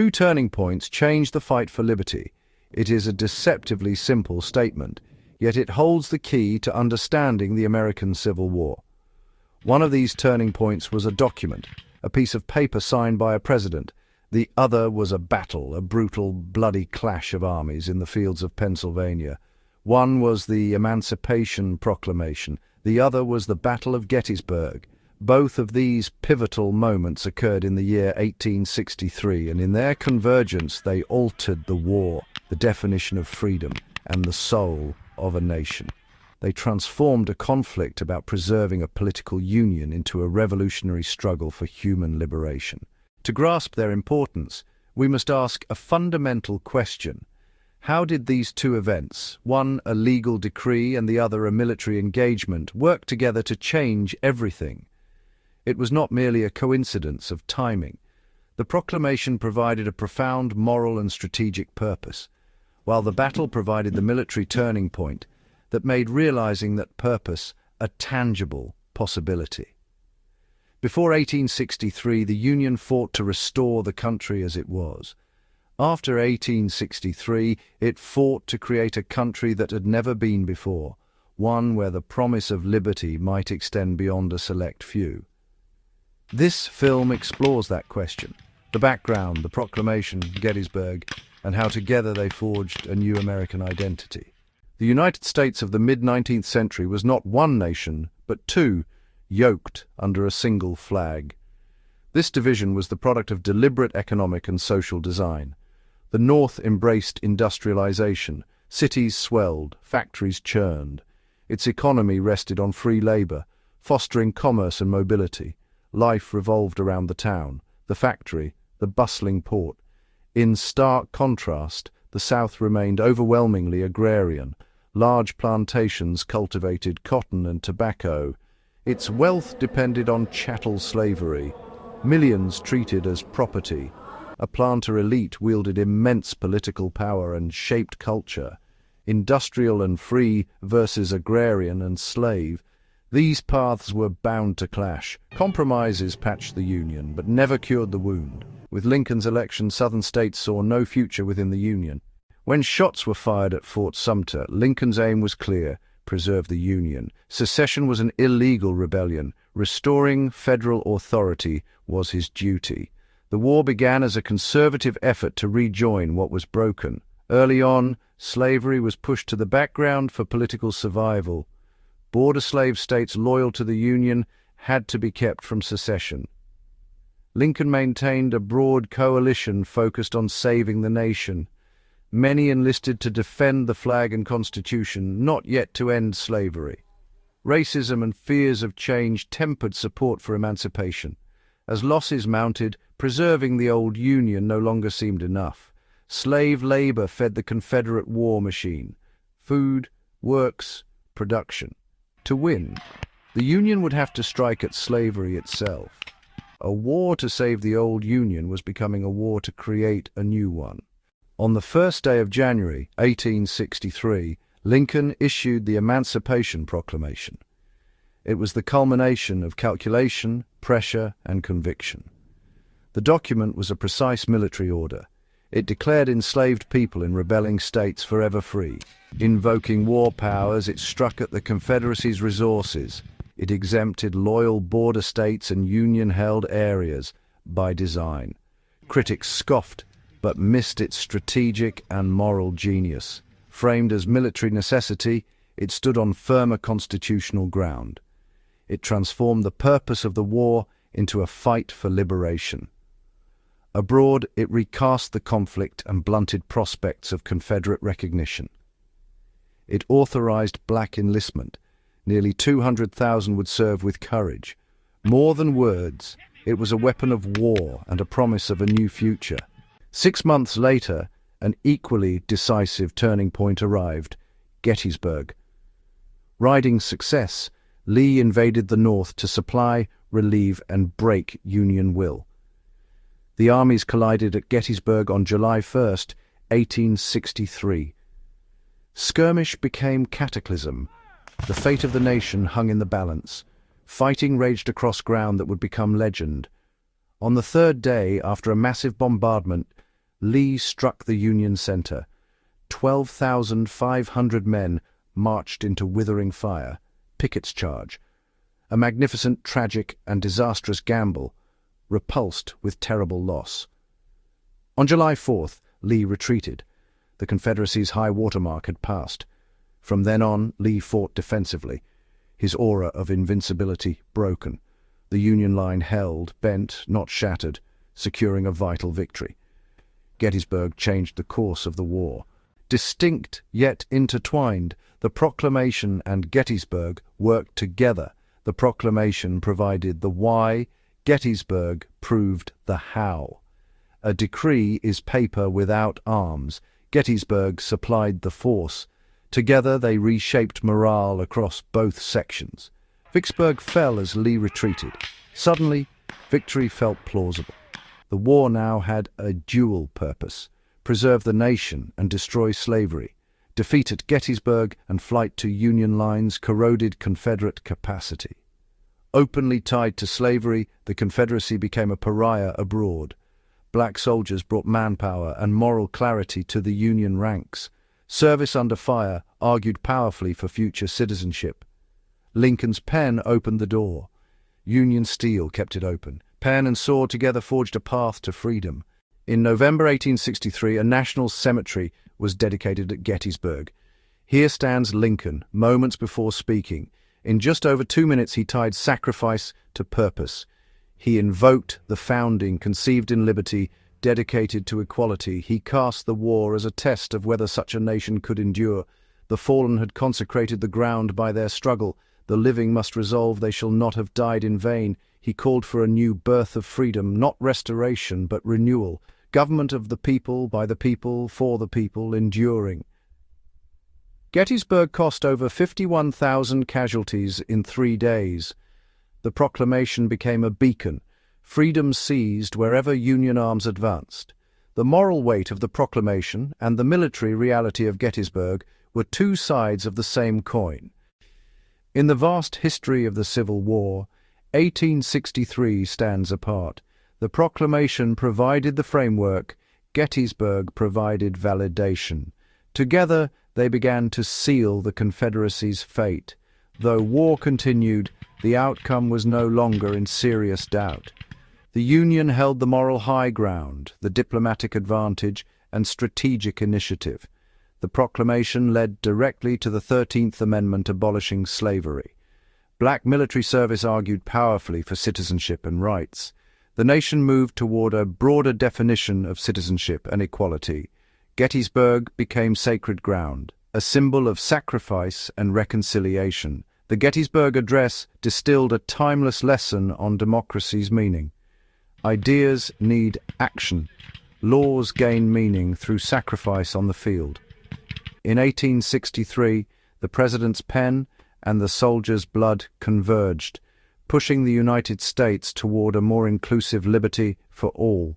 Two turning points changed the fight for liberty. It is a deceptively simple statement, yet it holds the key to understanding the American Civil War. One of these turning points was a document, a piece of paper signed by a president. The other was a battle, a brutal, bloody clash of armies in the fields of Pennsylvania. One was the Emancipation Proclamation, the other was the Battle of Gettysburg. Both of these pivotal moments occurred in the year 1863, and in their convergence they altered the war, the definition of freedom, and the soul of a nation. They transformed a conflict about preserving a political union into a revolutionary struggle for human liberation. To grasp their importance, we must ask a fundamental question. How did these two events, one a legal decree and the other a military engagement, work together to change everything? It was not merely a coincidence of timing. The proclamation provided a profound moral and strategic purpose, while the battle provided the military turning point that made realizing that purpose a tangible possibility. Before 1863, the Union fought to restore the country as it was. After 1863, it fought to create a country that had never been before, one where the promise of liberty might extend beyond a select few. This film explores that question, the background, the proclamation, Gettysburg, and how together they forged a new American identity. The United States of the mid-19th century was not one nation, but two, yoked under a single flag. This division was the product of deliberate economic and social design. The North embraced industrialization, cities swelled, factories churned. Its economy rested on free labor, fostering commerce and mobility. Life revolved around the town, the factory, the bustling port. In stark contrast, the South remained overwhelmingly agrarian. Large plantations cultivated cotton and tobacco. Its wealth depended on chattel slavery, millions treated as property. A planter elite wielded immense political power and shaped culture. Industrial and free versus agrarian and slave. These paths were bound to clash. Compromises patched the Union, but never cured the wound. With Lincoln's election, Southern states saw no future within the Union. When shots were fired at Fort Sumter, Lincoln's aim was clear: preserve the Union. Secession was an illegal rebellion. Restoring federal authority was his duty. The war began as a conservative effort to rejoin what was broken. Early on, slavery was pushed to the background for political survival. Border slave states loyal to the Union had to be kept from secession. Lincoln maintained a broad coalition focused on saving the nation. Many enlisted to defend the flag and Constitution, not yet to end slavery. Racism and fears of change tempered support for emancipation. As losses mounted, preserving the old Union no longer seemed enough. Slave labor fed the Confederate war machine: food, works, production. To win, the Union would have to strike at slavery itself. A war to save the old Union was becoming a war to create a new one. On the first day of January, 1863, Lincoln issued the Emancipation Proclamation. It was the culmination of calculation, pressure, and conviction. The document was a precise military order. It declared enslaved people in rebelling states forever free. Invoking war powers, it struck at the Confederacy's resources. It exempted loyal border states and Union-held areas by design. Critics scoffed, but missed its strategic and moral genius. Framed as military necessity, it stood on firmer constitutional ground. It transformed the purpose of the war into a fight for liberation. Abroad, it recast the conflict and blunted prospects of Confederate recognition. It authorized black enlistment. Nearly 200,000 would serve with courage. More than words, it was a weapon of war and a promise of a new future. 6 months later, an equally decisive turning point arrived: Gettysburg. Riding success, Lee invaded the North to supply, relieve, and break Union will. The armies collided at Gettysburg on July 1st, 1863. Skirmish became cataclysm. The fate of the nation hung in the balance. Fighting raged across ground that would become legend. On the third day, after a massive bombardment, Lee struck the Union center. 12,500 men marched into withering fire. Pickett's charge. A magnificent, tragic, and disastrous gamble, repulsed with terrible loss. On July 4th, Lee retreated. The Confederacy's high watermark had passed. From then on, Lee fought defensively, his aura of invincibility broken. The Union line held, bent, not shattered, securing a vital victory. Gettysburg changed the course of the war. Distinct yet intertwined, the Proclamation and Gettysburg worked together. The Proclamation provided the why, Gettysburg proved the how. A decree is paper without arms. Gettysburg supplied the force. Together they reshaped morale across both sections. Vicksburg fell as Lee retreated. Suddenly, victory felt plausible. The war now had a dual purpose: preserve the nation and destroy slavery. Defeat at Gettysburg and flight to Union lines corroded Confederate capacity. Openly tied to slavery, the Confederacy became a pariah abroad. Black soldiers brought manpower and moral clarity to the Union ranks. Service under fire argued powerfully for future citizenship. Lincoln's pen opened the door. Union steel kept it open. Pen and sword together forged a path to freedom. In November 1863, a national cemetery was dedicated at Gettysburg. Here stands Lincoln, moments before speaking. In just over 2 minutes, he tied sacrifice to purpose. He invoked the founding, conceived in liberty, dedicated to equality. He cast the war as a test of whether such a nation could endure. The fallen had consecrated the ground by their struggle. The living must resolve they shall not have died in vain. He called for a new birth of freedom, not restoration, but renewal. Government of the people, by the people, for the people, enduring. Gettysburg cost over 51,000 casualties in 3 days. The proclamation became a beacon. Freedom seized wherever Union arms advanced. The moral weight of the proclamation and the military reality of Gettysburg were two sides of the same coin. In the vast history of the Civil War, 1863 stands apart. The proclamation provided the framework, Gettysburg provided validation. Together, they began to seal the Confederacy's fate. Though war continued, the outcome was no longer in serious doubt. The Union held the moral high ground, the diplomatic advantage, and strategic initiative. The proclamation led directly to the 13th Amendment abolishing slavery. Black military service argued powerfully for citizenship and rights. The nation moved toward a broader definition of citizenship and equality. Gettysburg became sacred ground, a symbol of sacrifice and reconciliation. The Gettysburg Address distilled a timeless lesson on democracy's meaning. Ideas need action. Laws gain meaning through sacrifice on the field. In 1863, the president's pen and the soldiers' blood converged, pushing the United States toward a more inclusive liberty for all.